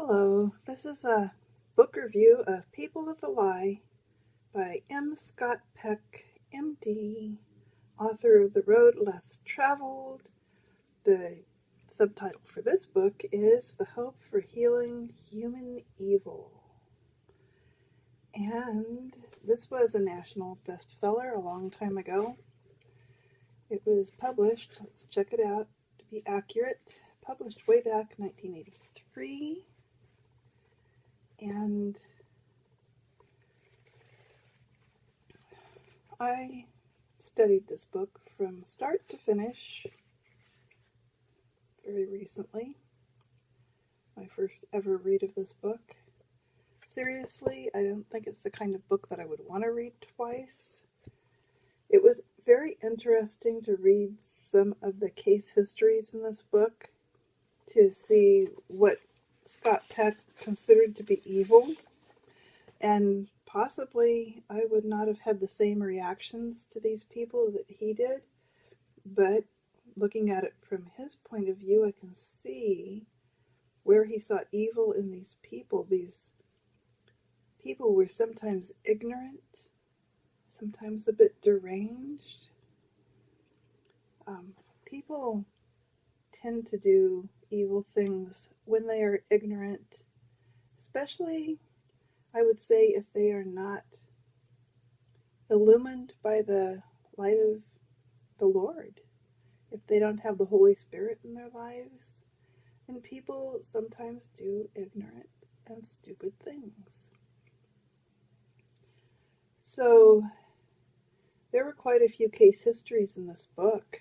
Hello, this is a book review of People of the Lie by M. Scott Peck, MD, author of The Road Less Traveled. The subtitle for this book is The Hope for Healing Human Evil. And this was a national bestseller a long time ago. It was published, let's check it out to be accurate, published way back in 1983. And I studied this book from start to finish very recently. My first ever read of this book. Seriously, I don't think it's the kind of book that I would want to read twice. It was very interesting to read some of the case histories in this book to see what Scott Peck considered to be evil, and possibly I would not have had the same reactions to these people that he did, but looking at it from his point of view, I can see where he saw evil in these people. These people were sometimes ignorant, sometimes a bit deranged. People tend to do evil things when they are ignorant, especially, I would say, if they are not illumined by the light of the Lord, if they don't have the Holy Spirit in their lives. And people sometimes do ignorant and stupid things. So there were quite a few case histories in this book,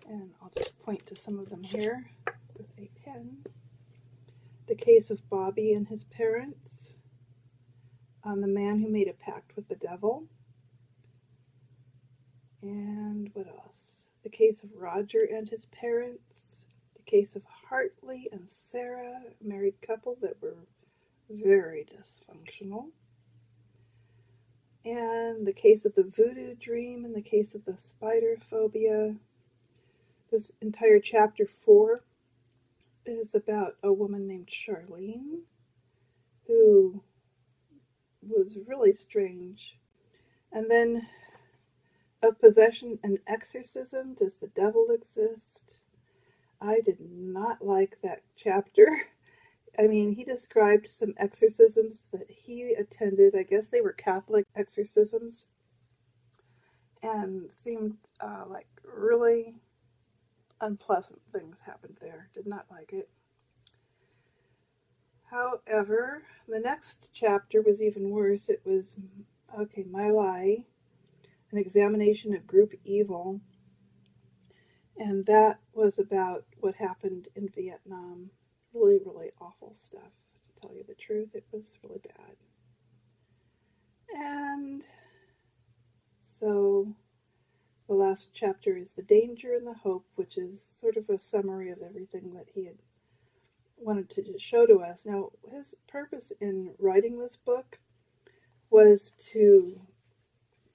and I'll just point to some of them here with a pen. The case of Bobby and his parents, the man who made a pact with the devil, and what else? The case of Roger and his parents, the case of Hartley and Sarah, a married couple that were very dysfunctional, and the case of the voodoo dream and the case of the spider phobia. This entire chapter 4 is about a woman named Charlene who was really strange. And then of possession and exorcism, does the devil exist? I did not like that chapter. I mean, he described some exorcisms that he attended. I guess they were Catholic exorcisms, and seemed like really unpleasant things happened there. Did not like it. However, the next chapter was even worse. It was, My Lie, an examination of group evil. And that was about what happened in Vietnam. Really, really awful stuff, to tell you the truth. It was really bad. And so the last chapter is The Danger and the Hope, which is sort of a summary of everything that he had wanted to show to us. Now, his purpose in writing this book was to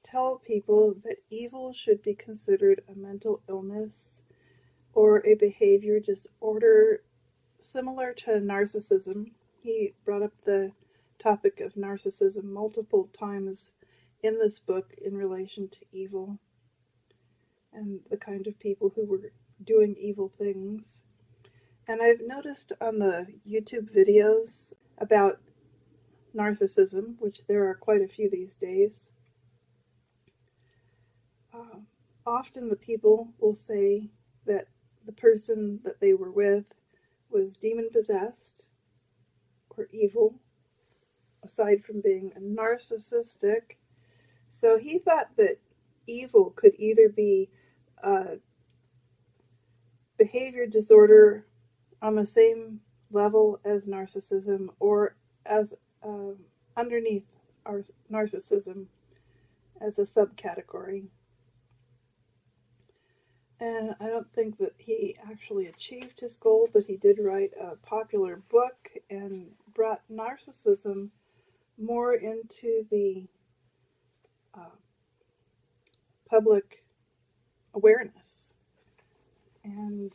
tell people that evil should be considered a mental illness or a behavior disorder similar to narcissism. He brought up the topic of narcissism multiple times in this book in relation to evil and the kind of people who were doing evil things. And I've noticed on the YouTube videos about narcissism, which there are quite a few these days, often the people will say that the person that they were with was demon-possessed or evil, aside from being narcissistic. So he thought that evil could either be a behavior disorder on the same level as narcissism or as underneath our narcissism as a subcategory. And I don't think that he actually achieved his goal, but he did write a popular book and brought narcissism more into the public awareness. And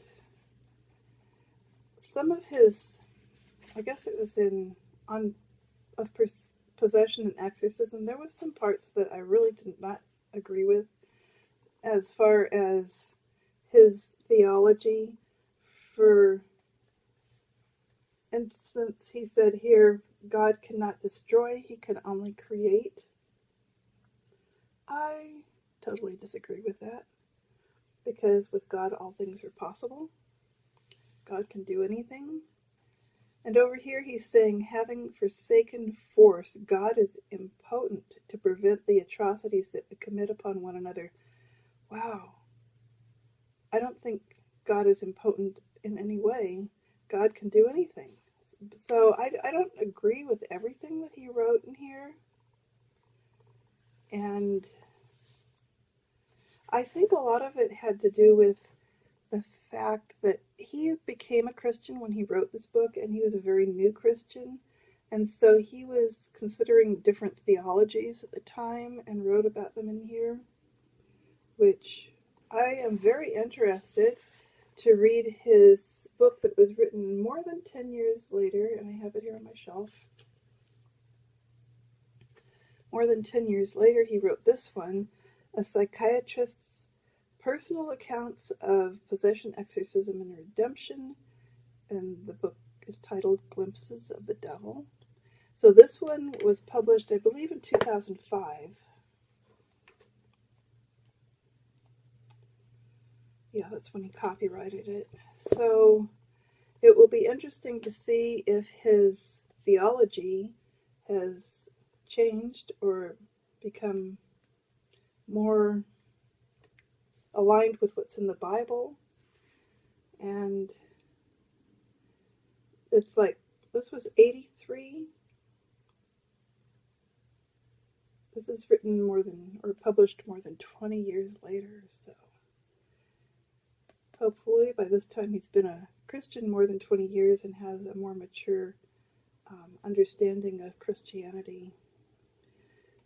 some of his I guess it was of possession and exorcism. There was some parts that I really did not agree with, as far as his theology. For instance, he said here, God cannot destroy, he can only create. I totally disagree with that, because with God all things are possible. God can do anything. And over here he's saying, having forsaken force, God is impotent to prevent the atrocities that we commit upon one another. Wow. I don't think God is impotent in any way. God can do anything. So I don't agree with everything that he wrote in here. And I think a lot of it had to do with the fact that he became a Christian when he wrote this book, and he was a very new Christian. And so he was considering different theologies at the time and wrote about them in here, which I am very interested to read his book that was written more than 10 years later, and I have it here on my shelf. More than 10 years later, he wrote this one, A Psychiatrist's Personal Accounts of Possession, Exorcism, and Redemption, and the book is titled Glimpses of the Devil. So this one was published, I believe, in 2005. Yeah, that's when he copyrighted it. So it will be interesting to see if his theology has changed or become more aligned with what's in the Bible. And it's like, this was 83. This is written published more than 20 years later, so hopefully by this time he's been a Christian more than 20 years and has a more mature understanding of Christianity.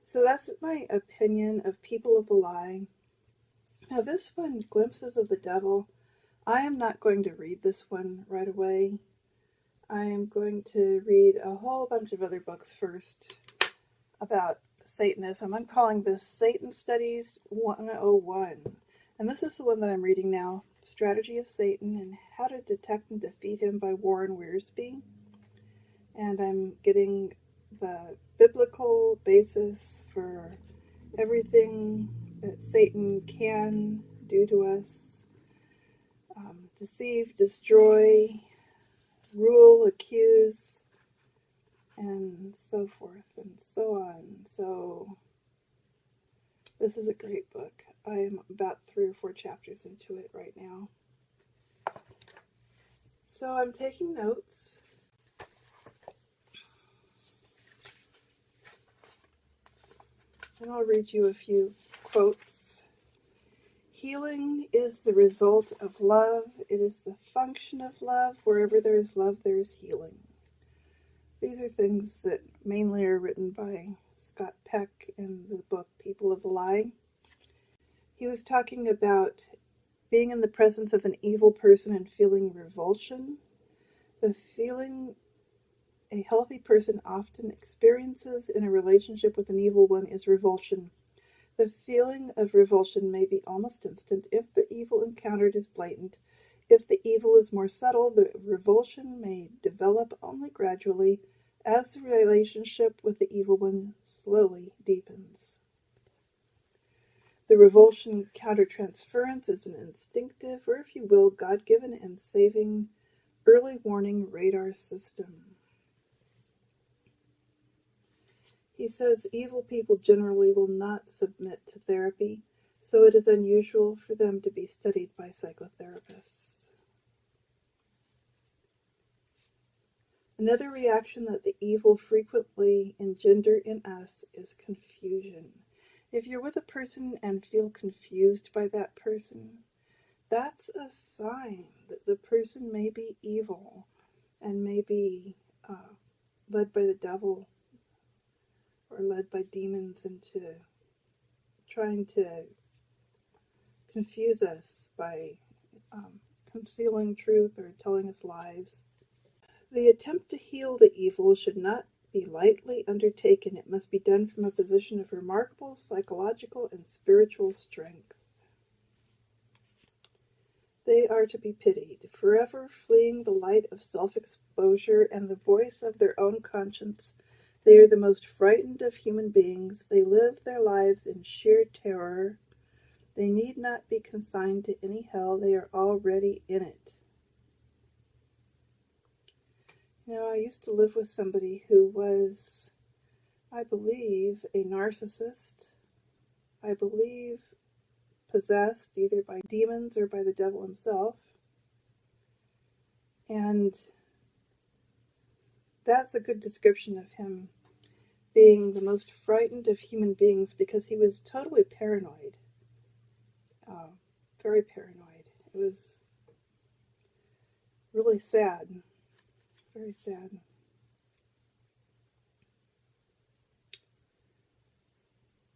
So that's my opinion of People of the Lie. Now this one, Glimpses of the Devil, I am not going to read this one right away. I am going to read a whole bunch of other books first about Satanism. I'm calling this Satan Studies 101. And this is the one that I'm reading now, Strategy of Satan and How to Detect and Defeat Him by Warren Wiersbe. And I'm getting the biblical basis for everything that Satan can do to us. Deceive, destroy, rule, accuse, and so forth and so on. So this is a great book. I am about 3 or 4 chapters into it right now. So I'm taking notes. And I'll read you a few quotes. Healing is the result of love. It is the function of love. Wherever there is love, there is healing. These are things that mainly are written by Scott Peck in the book People of the Lie. He was talking about being in the presence of an evil person and feeling revulsion. The feeling a healthy person often experiences in a relationship with an evil one is revulsion. The feeling of revulsion may be almost instant if the evil encountered is blatant. If the evil is more subtle, the revulsion may develop only gradually as the relationship with the evil one slowly deepens. The revulsion countertransference is an instinctive, or if you will, God-given and saving early warning radar system. He says evil people generally will not submit to therapy, so it is unusual for them to be studied by psychotherapists. Another reaction that the evil frequently engender in us is confusion. If you're with a person and feel confused by that person, that's a sign that the person may be evil and may be led by the devil or led by demons into trying to confuse us by concealing truth or telling us lies. The attempt to heal the evil should not be lightly undertaken. It must be done from a position of remarkable psychological and spiritual strength. They are to be pitied, forever fleeing the light of self-exposure and the voice of their own conscience. They are the most frightened of human beings. They live their lives in sheer terror. They need not be consigned to any hell. They are already in it. You know, I used to live with somebody who was, I believe, a narcissist. I believe possessed either by demons or by the devil himself. And that's a good description of him being the most frightened of human beings, because he was totally paranoid. Very paranoid. It was really sad. Very sad.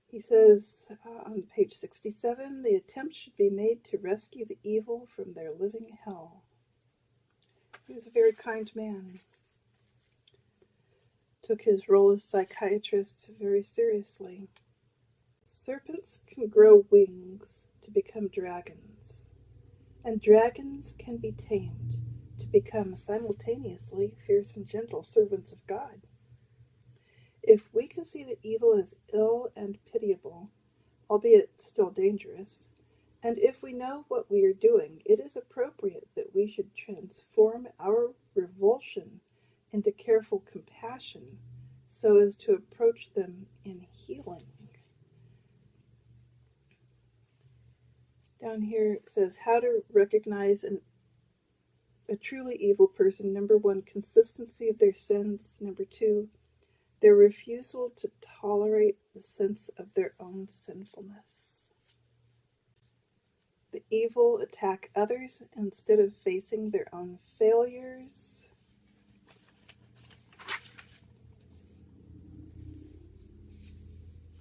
He says on page 67, the attempt should be made to rescue the evil from their living hell. He was a very kind man. Took his role as psychiatrist very seriously. Serpents can grow wings to become dragons, and dragons can be tamed to become simultaneously fierce and gentle servants of God. If we can see that evil is ill and pitiable, albeit still dangerous, and if we know what we are doing, it is appropriate that we should transform our revulsion into careful compassion so as to approach them in healing. Down here it says how to recognize a truly evil person. Number 1, consistency of their sins. Number 2, their refusal to tolerate the sense of their own sinfulness. The evil attack others instead of facing their own failures.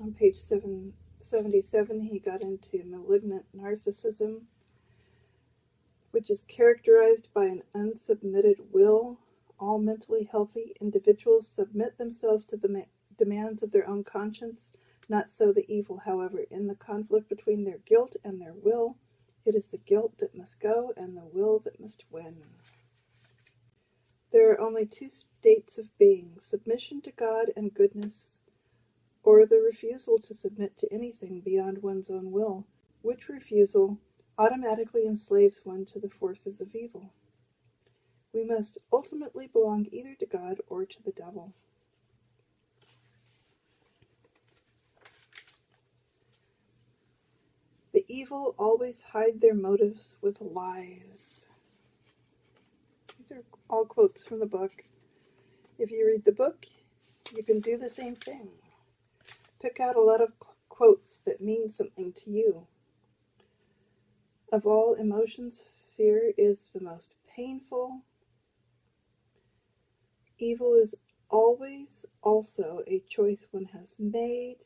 On page 777, he got into malignant narcissism, which is characterized by an unsubmitted will. All mentally healthy individuals submit themselves to the demands of their own conscience. Not so the evil, however. In the conflict between their guilt and their will, it is the guilt that must go and the will that must win. There are only 2 states of being, submission to God and goodness, or the refusal to submit to anything beyond one's own will, which refusal automatically enslaves one to the forces of evil. We must ultimately belong either to God or to the devil. The evil always hide their motives with lies. These are all quotes from the book. If you read the book, you can do the same thing. Pick out a lot of quotes that mean something to you. Of all emotions, fear is the most painful. Evil is always also a choice one has made.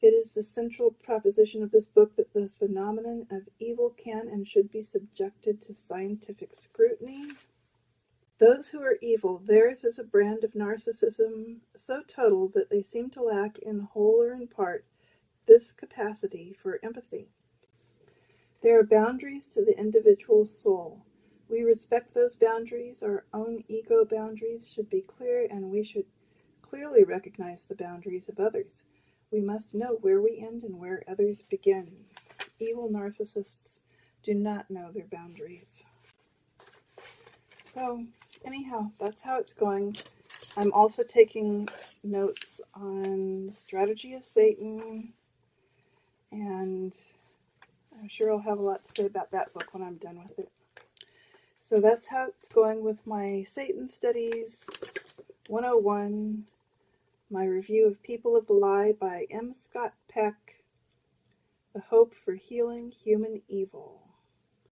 It is the central proposition of this book that the phenomenon of evil can and should be subjected to scientific scrutiny. Those who are evil, theirs is a brand of narcissism so total that they seem to lack in whole or in part this capacity for empathy. There are boundaries to the individual soul. We respect those boundaries. Our own ego boundaries should be clear, and we should clearly recognize the boundaries of others. We must know where we end and where others begin. Evil narcissists do not know their boundaries. So, anyhow, that's how it's going. I'm also taking notes on the strategy of Satan, and I'm sure I'll have a lot to say about that book when I'm done with it. So that's how it's going with my Satan Studies 101, my review of People of the Lie by M. Scott Peck, The Hope for Healing Human Evil.